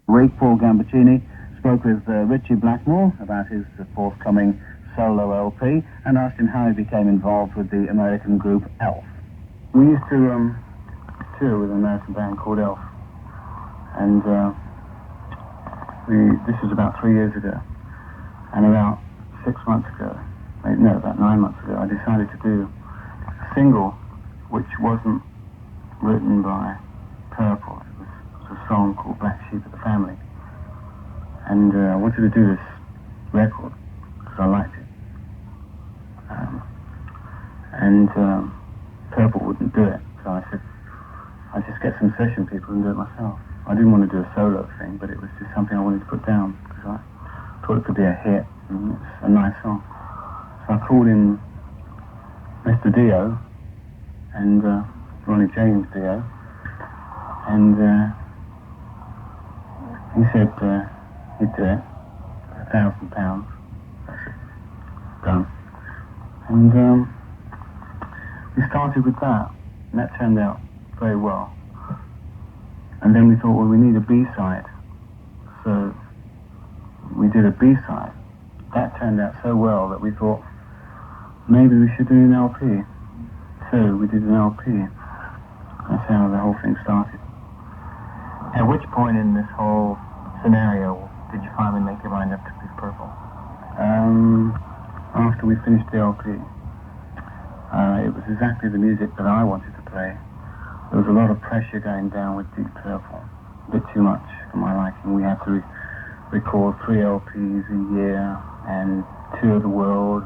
Paul Gambaccini spoke with Richie Blackmore about his forthcoming solo LP and asked him how he became involved with the American group Elf. We used to tour with an American band called Elf, and this was about 3 years ago, and about 6 months ago, about 9 months ago, I decided to do a single which wasn't written by Purple. It was a song called Black Sheep of the Family, and I wanted to do this record because I liked it, and Purple wouldn't do it, so I said I'd just get some session people and do it myself. I didn't want to do a solo thing, but it was just something I wanted to put down because I thought it could be a hit, and it's a nice song. So I called in Mr. Dio and Ronnie James Dio, and he said he'd do it, £1,000. That's it, done. And we started with that, and that turned out very well. And then we thought, well, we need a B-side. So we did a B-side. That turned out so well that we thought, maybe we should do an LP. So we did an LP. That's how the whole thing started. At which point in this whole scenario did you finally make your mind up to Deep Purple? After we finished the LP. It was exactly the music that I wanted to play. There was a lot of pressure going down with Deep Purple, a bit too much for my liking. We had to record 3 LPs a year and tour the world,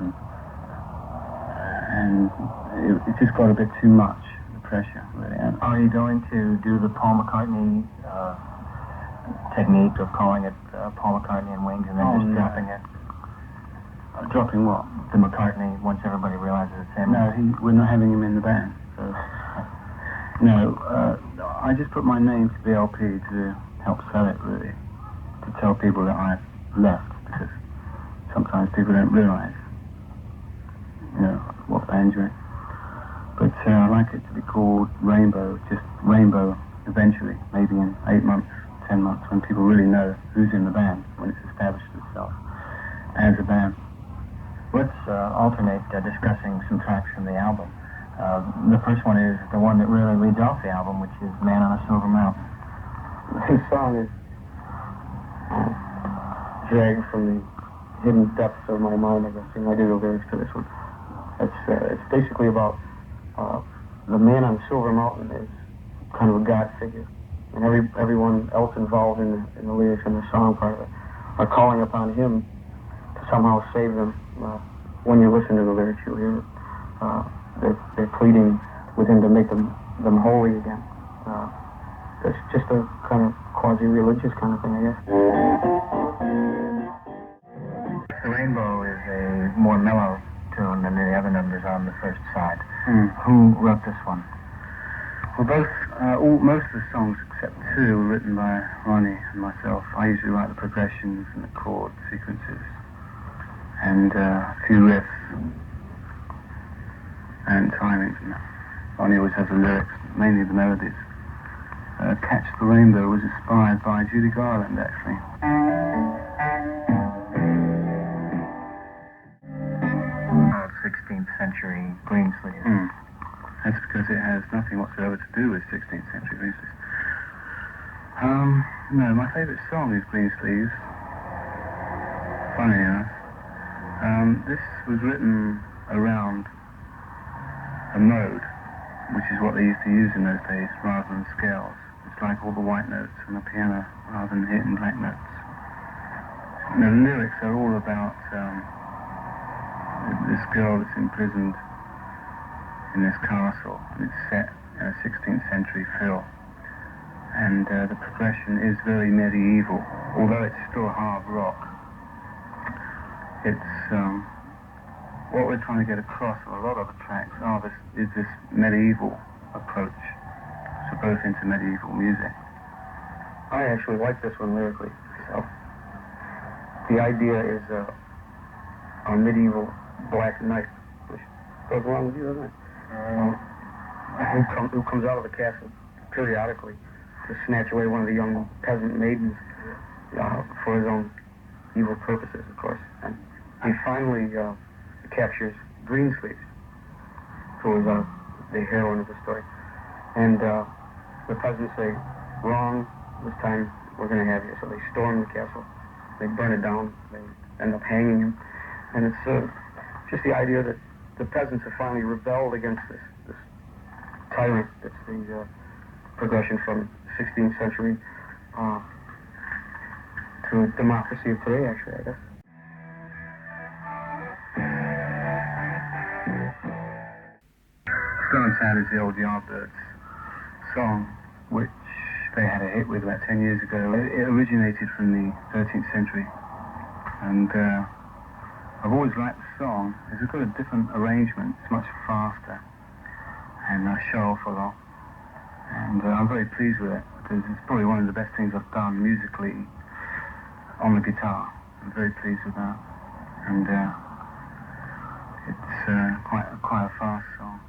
and it just got a bit too much, the pressure, really. And are you going to do the Paul McCartney technique of calling it Paul McCartney and Wings and then just dropping it? Dropping what? The McCartney, once everybody realizes it's him? No, we're not having him in the band, so... No, I just put my name to the LP to help sell it, really. To tell people that I've left, because sometimes people don't realize, what band you're in. But I like it to be called Rainbow, just Rainbow eventually, maybe in 8 months, 10 months, when people really know who's in the band, when it's established itself as a band. Let's alternate discussing some tracks from the album. The first one is the one that really leads off the album, which is Man on a Silver Mountain. This song is dragged from the hidden depths of my mind, I guess, and I do the lyrics to this one. It's basically about the man on Silver Mountain is kind of a god figure, and everyone else involved in the lyrics and the song part of it are calling upon him to somehow save them. When you listen to the lyrics, you'll hear it. They're pleading with him to make them holy again. It's just a kind of quasi-religious kind of thing, I guess. The Rainbow is a more mellow tune than the other numbers on the first side. Who wrote this one? Well, most of the songs except 2 were written by Ronnie and myself. I usually write the progressions and the chord sequences and a few riffs and timings. Ronnie always has the lyrics, mainly the melodies. Catch the Rainbow was inspired by Judy Garland, actually. 16th century Greensleeves. That's because it has nothing whatsoever to do with 16th century Greensleeves. No, my favourite song is Greensleeves. Funny enough. This was written around a mode, which is what they used to use in those days, rather than scales. It's like all the white notes on the piano, rather than hitting black notes. And the lyrics are all about this girl that's imprisoned in this castle, and it's set in a 16th century feel. And the progression is very medieval, although it's still hard rock. It's what we're trying to get across on a lot of the tracks is this medieval approach, so both into medieval music. I actually like this one lyrically. So the idea is a medieval black knight, which goes along with you, doesn't it? Who comes out of the castle periodically to snatch away one of the young peasant maidens for his own evil purposes, of course. And he finally captures Greensleeves, who is the heroine of the story. And the peasants say, wrong, this time we're going to have you. So they storm the castle, they burn it down, they end up hanging him. And it's just the idea that the peasants have finally rebelled against this tyrant. It's the progression from 16th century to democracy of today, actually, I guess. Stone Sound is the old Yardbirds song, which they had a hit with about 10 years ago. It originated from the 13th century, and I've always liked the song. It's got a different arrangement. It's much faster and sharp a lot, and I'm very pleased with it because it's probably one of the best things I've done musically on the guitar. I'm very pleased with that, and it's quite a fast song.